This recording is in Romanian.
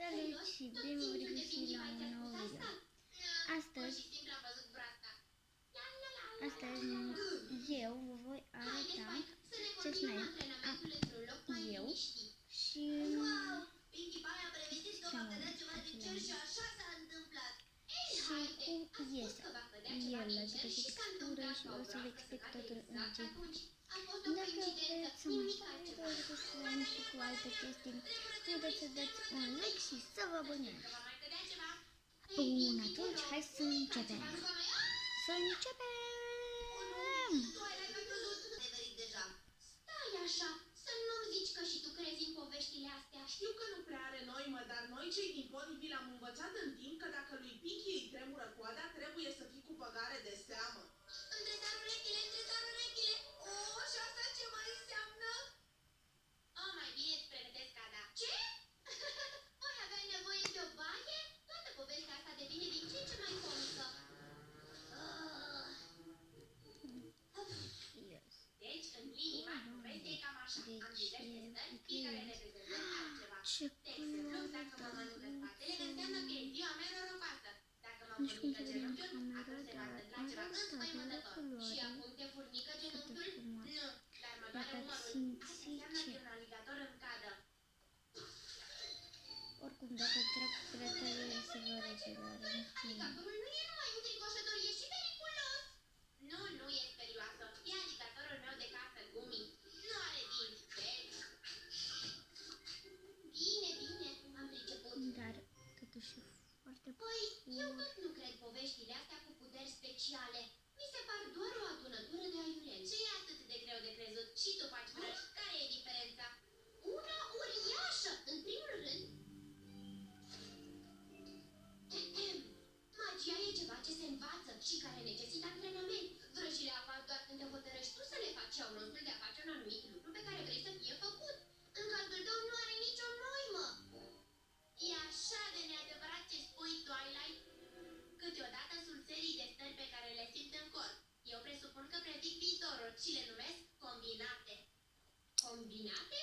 Salut și bine v-am regăsit la un nou video. Astăzi eu vă voi arăta ce snipe am eu și cum iese el, adică și textură, și o să vă explic totul în început. Dacă vreți să mai fac videouri cu slime și cu alte chestii, nu uitați să dați un like și să vă abonați. Bun, atunci hai să începem. Să începem! Stai așa, să nu-mi zici că și tu crezi în poveștile astea. Știu că nu prea are noimă, dar noi cei din Ponyville am învățat în timp că dacă lui Pinky îi tremură coada, trebuie să fii cu băgare de seamă. Întrețar urechile. O, și asta ce mai înseamnă? O, mai bine îți pregătesc Ada. Ce? Oi aveai nevoie de o baie? Toată povestea asta devine din ce în ce mai comică. Deci, în linii mari, povestea e cam așa. Am diverse stări, fiecare reprezintă altceva. De exemplu, dacă mă mănâncă spatele, înseamnă că e ziua mea norocoasă. Dacă mă furnică genunchiul, atunci se va întâmpla ceva înspăimântător. Și acum te furnică genunchiul? Nu, dar mă doare umărul. Asta înseamnă că e un aligator în cadă. Oricum, dacă trec pretările se vor regeneră. Aligatorul nu e numai un fricoșător, e și periculos. Nu e serioasă. E aligatorul meu de casă, Gumi. Nu are dinți, vezi? Bine, am priceput. Dar totuși foarte Păi, eu tot nu cred poveștile astea cu puteri speciale. Mi se par doar o adunătură de aiureli. Ce e atât de greu de crezut? Și tu faci vrăji. Care e diferența? Una uriașă! În primul rând, magia e ceva ce se învață și care necesită antrenament. Vrăjile apar doar când te hotărăști tu să le faci și au rostul de a face un anumit lucru pe care vrei să fie făcut. În cazul tău nu are nicio noimă. E așa de neadevărat ce spui, Twilight. Câteodată sunt serii de stări pe care le simt în corp. Eu presupun că predic viitorul și le numesc combinate. Combinate?